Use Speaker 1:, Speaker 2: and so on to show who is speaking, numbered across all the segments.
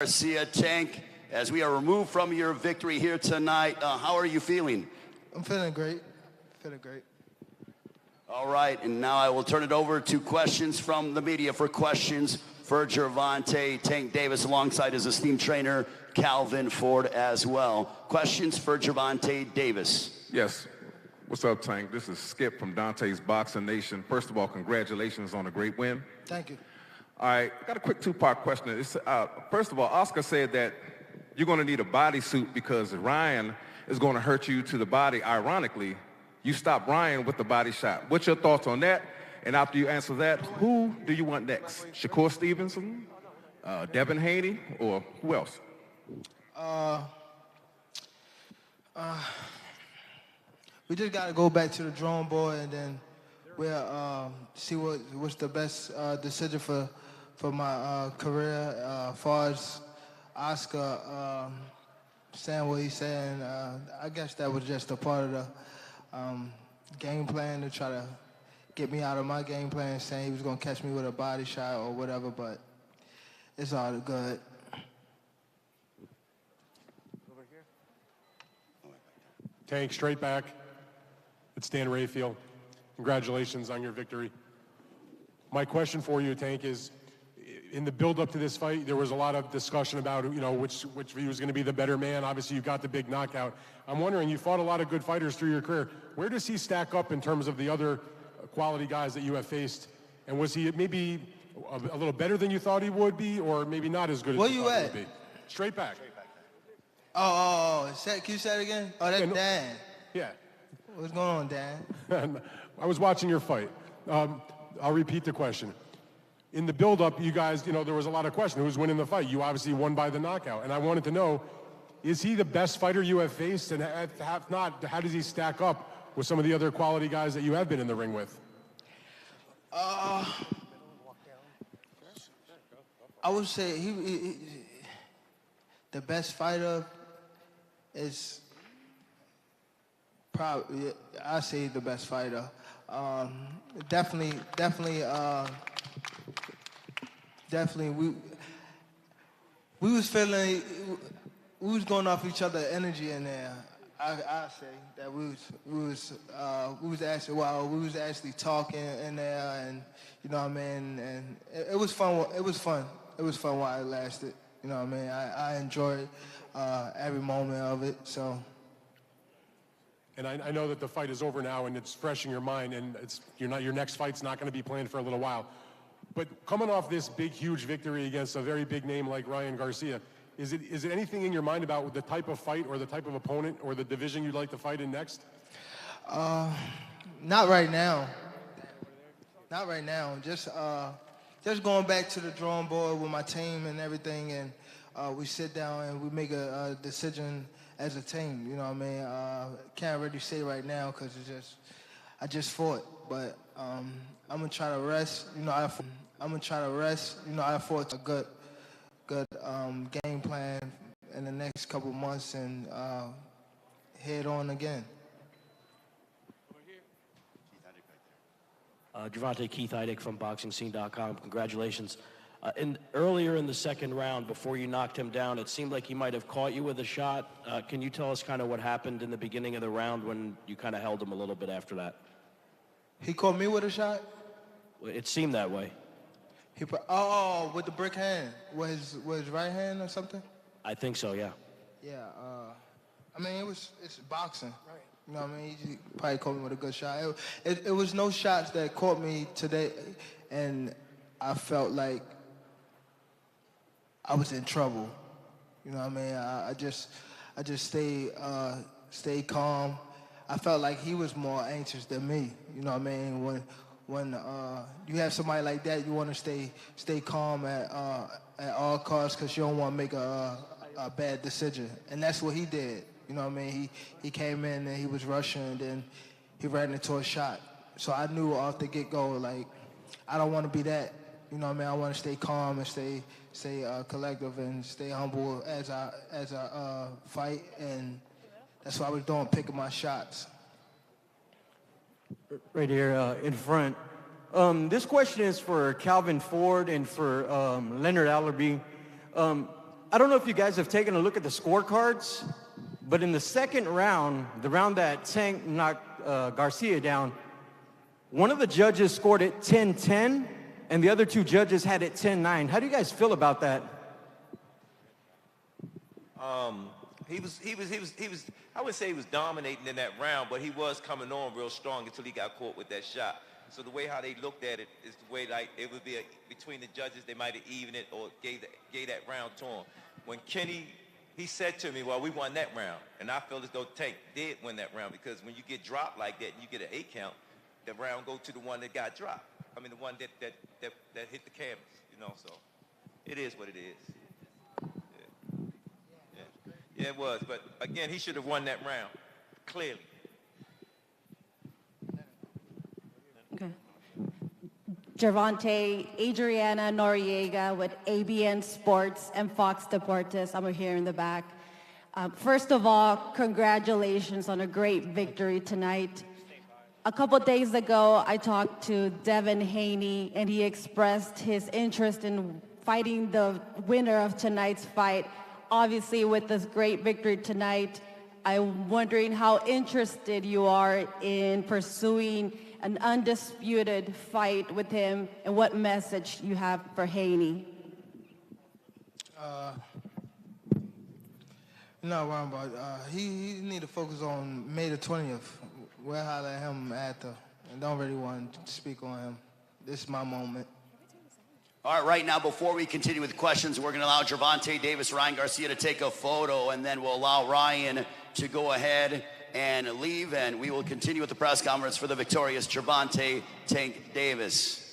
Speaker 1: Garcia, Tank, as we are removed from your victory here tonight, how are you feeling?
Speaker 2: I'm feeling great. Feeling great.
Speaker 1: All right, and now I will turn it over to questions from the media for questions for Gervonta Tank Davis alongside his esteemed trainer, Calvin Ford, as well. Questions for Gervonta Davis.
Speaker 3: Yes. What's up, Tank? This is Skip from Dante's Boxing Nation. First of all, congratulations on a great win.
Speaker 2: Thank you.
Speaker 3: All right, I got a quick two-part question. First of all, Oscar said that you're going to need a bodysuit because Ryan is going to hurt you to the body. Ironically, you stopped Ryan with the body shot. What's your thoughts on that? And after you answer that, who do you want next? Shakur Stevenson, Devin Haney, or who else?
Speaker 2: We just got to go back to the drawing board and then we'll see what's the best decision for my career. As far as Oscar saying what he's saying, I guess that was just a part of the game plan to try to get me out of my game plan, saying he was going to catch me with a body shot or whatever, but it's all good.
Speaker 4: Over here. Tank, straight back. It's Dan Rayfield. Congratulations on your victory. My question for you, Tank, is in the build-up to this fight, there was a lot of discussion about, which of you was going to be the better man. Obviously, you got the big knockout. I'm wondering, you fought a lot of good fighters through your career. Where does he stack up in terms of the other quality guys that you have faced? And was he maybe a little better than you thought he would be, or maybe not as good as you thought he would be? Straight back.
Speaker 2: Oh, can you say it again? Oh, that's Dan.
Speaker 4: Yeah.
Speaker 2: What's going on, Dan?
Speaker 4: I was watching your fight. I'll repeat the question. In the build-up, you guys, there was a lot of question. Who's winning the fight? You obviously won by the knockout. And I wanted to know, is he the best fighter you have faced? And if not, how does he stack up with some of the other quality guys that you have been in the ring with?
Speaker 2: I would say he the best fighter is probably, I say the best fighter. Definitely, we was feeling, we was going off each other's energy in there. I say that we was actually talking in there, and you know what I mean, and it was fun. It was fun while it lasted. You know what I mean. I enjoyed every moment of it. So.
Speaker 4: And I know that the fight is over now and it's fresh in your mind, and your next fight's not going to be planned for a little while. But coming off this big, huge victory against a very big name like Ryan Garxia, is it anything in your mind about the type of fight or the type of opponent or the division you'd like to fight in next?
Speaker 2: Not right now. Not right now. Just going back to the drawing board with my team and everything, and we sit down and we make a decision as a team. You know what I mean? Can't really say right now because I just fought, but I'm gonna try to rest. I fought a good game plan in the next couple months and head on again.
Speaker 5: Gervonta, Keith Heidick from BoxingScene.com. Congratulations. Earlier in the second round, before you knocked him down, it seemed like he might have caught you with a shot. Can you tell us kind of what happened in the beginning of the round when you kind of held him a little bit after that?
Speaker 2: He caught me with a shot?
Speaker 5: It seemed that way.
Speaker 2: With the brick hand. Was his right hand or something?
Speaker 5: I think so, yeah.
Speaker 2: Yeah, I mean, it's boxing. Right. You know what I mean? He probably caught me with a good shot. It was no shots that caught me today, and I felt like I was in trouble. You know what I mean? I just stayed calm. I felt like he was more anxious than me. You know what I mean? When you have somebody like that, you want to stay calm at all costs because you don't want to make a bad decision. And that's what he did. You know what I mean? He came in and he was rushing, and then he ran into a shot. So I knew off the get-go, like, I don't want to be that. You know what I mean? I want to stay calm and stay collective and stay humble as I fight, and that's what I was doing, picking my shots.
Speaker 6: Right here in front. This question is for Calvin Ford and for Leonard Allerby. I don't know if you guys have taken a look at the scorecards, but in the second round, the round that Tank knocked Garcia down, one of the judges scored it 10-10, and the other two judges had it 10-9. How do you guys feel about that?
Speaker 7: He was, I would say he was dominating in that round, but he was coming on real strong until he got caught with that shot. So the way how they looked at it is the way like it would be between the judges, they might have evened it or gave that round to him. When Kenny, he said to me, well, we won that round. And I feel as though Tank did win that round because when you get dropped like that and you get an 8 count, the round go to the one that got dropped. I mean, the one that hit the canvas, you know, so it is what it is. Yeah, it was. But, again, he should have won that round, clearly.
Speaker 8: Okay. Gervonta, Adriana Noriega with ABN Sports and Fox Deportes. I'm here in the back. First of all, congratulations on a great victory tonight. A couple days ago, I talked to Devin Haney, and he expressed his interest in fighting the winner of tonight's fight. Obviously, with this great victory tonight, I'm wondering how interested you are in pursuing an undisputed fight with him and what message you have for Haney.
Speaker 2: No, Ron, but he need to focus on May the 20th. We'll holler at him after. I don't really want to speak on him. This is my moment.
Speaker 1: All right, right now, before we continue with questions, we're going to allow Gervonta Davis, Ryan Garcia to take a photo, and then we'll allow Ryan to go ahead and leave, and we will continue with the press conference for the victorious Gervonta Tank Davis.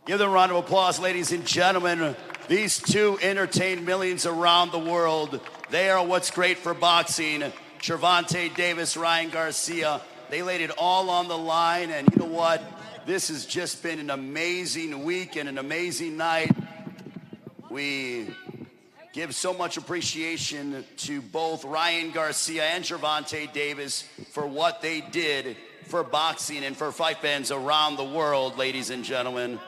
Speaker 1: Give them a round of applause, ladies and gentlemen. These two entertain millions around the world. They are what's great for boxing. Gervonta Davis, Ryan Garcia, they laid it all on the line, and you know what? This has just been an amazing week and an amazing night. We give so much appreciation to both Ryan Garcia and Gervonta Davis for what they did for boxing and for fight fans around the world, ladies and gentlemen.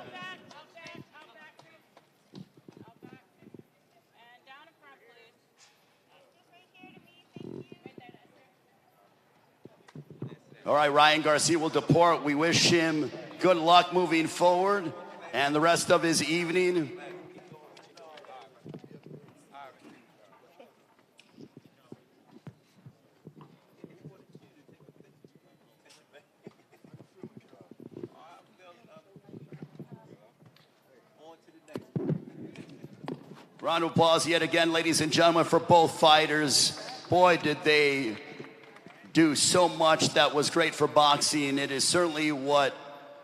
Speaker 1: All right, Ryan Garcia will depart. We wish him good luck moving forward and the rest of his evening. Round of applause yet again, ladies and gentlemen, for both fighters. Boy, did they do so much that was great for boxing. It is certainly what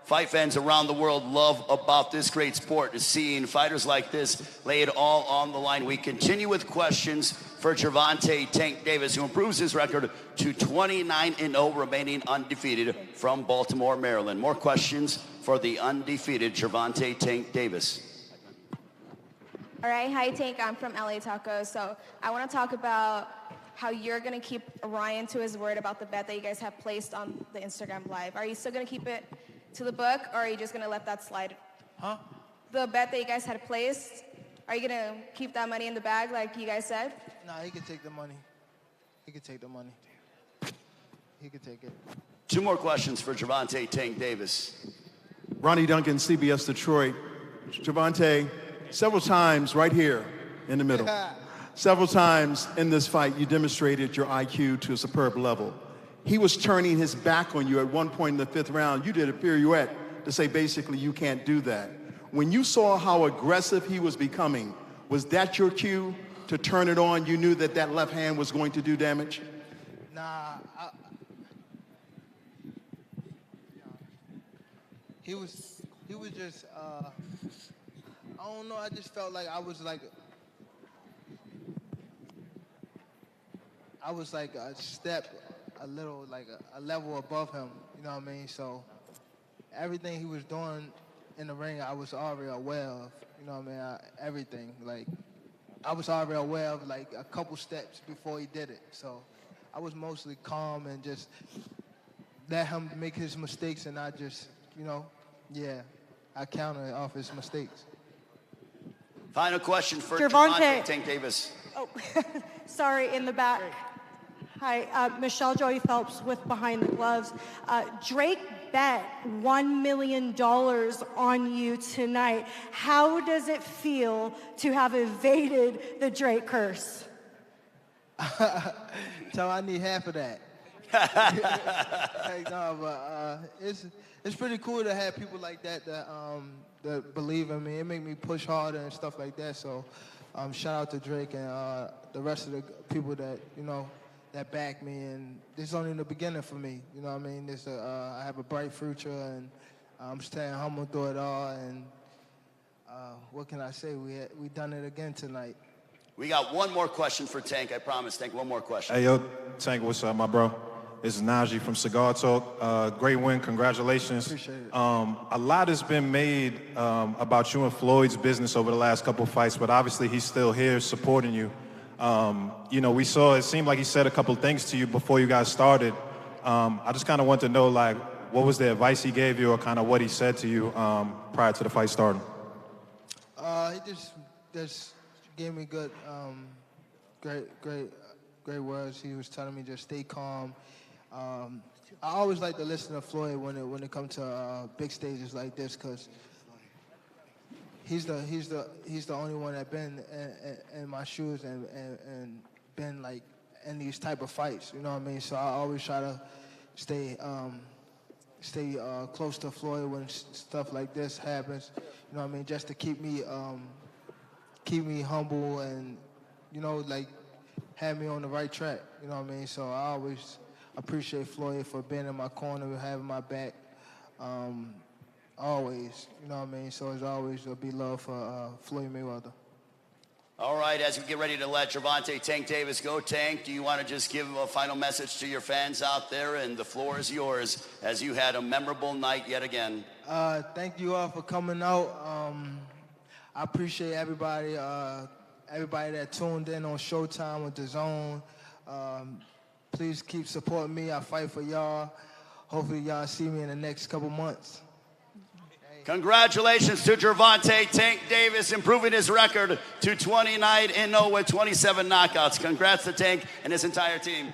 Speaker 1: fight fans around the world love about this great sport, is seeing fighters like this lay it all on the line. We continue with questions for Gervonta Tank Davis, who improves his record to 29-0, remaining undefeated from Baltimore, Maryland. More questions for the undefeated Gervonta Tank Davis.
Speaker 9: All right, hi Tank, I'm from LA Tacos. So I want to talk about how you're going to keep Ryan to his word about the bet that you guys have placed on the Instagram Live. Are you still going to keep it to the book, or are you just going to let that slide?
Speaker 2: Huh?
Speaker 9: The bet that you guys had placed, are you going to keep that money in the bag like you guys said?
Speaker 2: Nah, he can take the money. He can take the money. He can take it.
Speaker 1: Two more questions for Gervonta Tank Davis.
Speaker 10: Ronnie Duncan, CBS Detroit. Gervonta, several times right here in the middle. Several times in this fight, you demonstrated your IQ to a superb level. He was turning his back on you at one point in the 5th round. You did a pirouette to say basically you can't do that. When you saw how aggressive he was becoming, was that your cue to turn it on? You knew that that left hand was going to do damage?
Speaker 2: Nah, he was just, I don't know, I just felt like I was like a step, a little, like a level above him, you know what I mean? So everything he was doing in the ring, I was already aware of, you know what I mean? Everything, like, I was already aware of like a couple steps before he did it. So I was mostly calm and just let him make his mistakes, and I just, you know, I counted off his mistakes.
Speaker 1: Final question for
Speaker 11: Gervonta.
Speaker 1: Gervonta Tank Davis.
Speaker 11: Oh, sorry, in the back. Hi, Michelle Joy Phelps with Behind the Gloves. Drake bet $1 million on you tonight. How does it feel to have evaded the Drake curse?
Speaker 2: So I need half of that. Like, no, but it's pretty cool to have people like that that believe in me. It make me push harder and stuff like that. So shout out to Drake and the rest of the people that, you know, that back me. And this is only the beginning for me. You know what I mean? I have a bright future, and I'm staying humble through it all. And what can I say? We done it again tonight.
Speaker 1: We got one more question for Tank. I promise, Tank. One more question.
Speaker 12: Hey, yo, Tank, what's up, my bro? This is Najee from Cigar Talk. Great win, congratulations.
Speaker 2: Appreciate it.
Speaker 12: A lot has been made about you and Floyd's business over the last couple fights, but obviously he's still here supporting you. You know, we saw, it seemed like he said a couple things to you before you guys started. I just kind of want to know, like, what was the advice he gave you, or kind of what he said to you prior to the fight starting?
Speaker 2: He just gave me good, great words. He was telling me just stay calm. I always like to listen to Floyd when it comes to big stages like this, because he's the only one that been in my shoes and been like in these type of fights. You know what I mean? So I always try to stay close to Floyd when stuff like this happens. You know what I mean? Just to keep me humble and, you know, like have me on the right track. You know what I mean? So I always appreciate Floyd for being in my corner and having my back. Always, you know what I mean? So it's always a big love for Floyd Mayweather.
Speaker 1: All right, as we get ready to let Gervonta Tank Davis go, Tank, do you want to just give a final message to your fans out there? And the floor is yours, as you had a memorable night yet again.
Speaker 2: Thank you all for coming out. I appreciate everybody that tuned in on Showtime with DAZN. Please keep supporting me. I fight for y'all. Hopefully y'all see me in the next couple months.
Speaker 1: Congratulations to Gervonta Tank Davis, improving his record to 29-0 with 27 knockouts. Congrats to Tank and his entire team.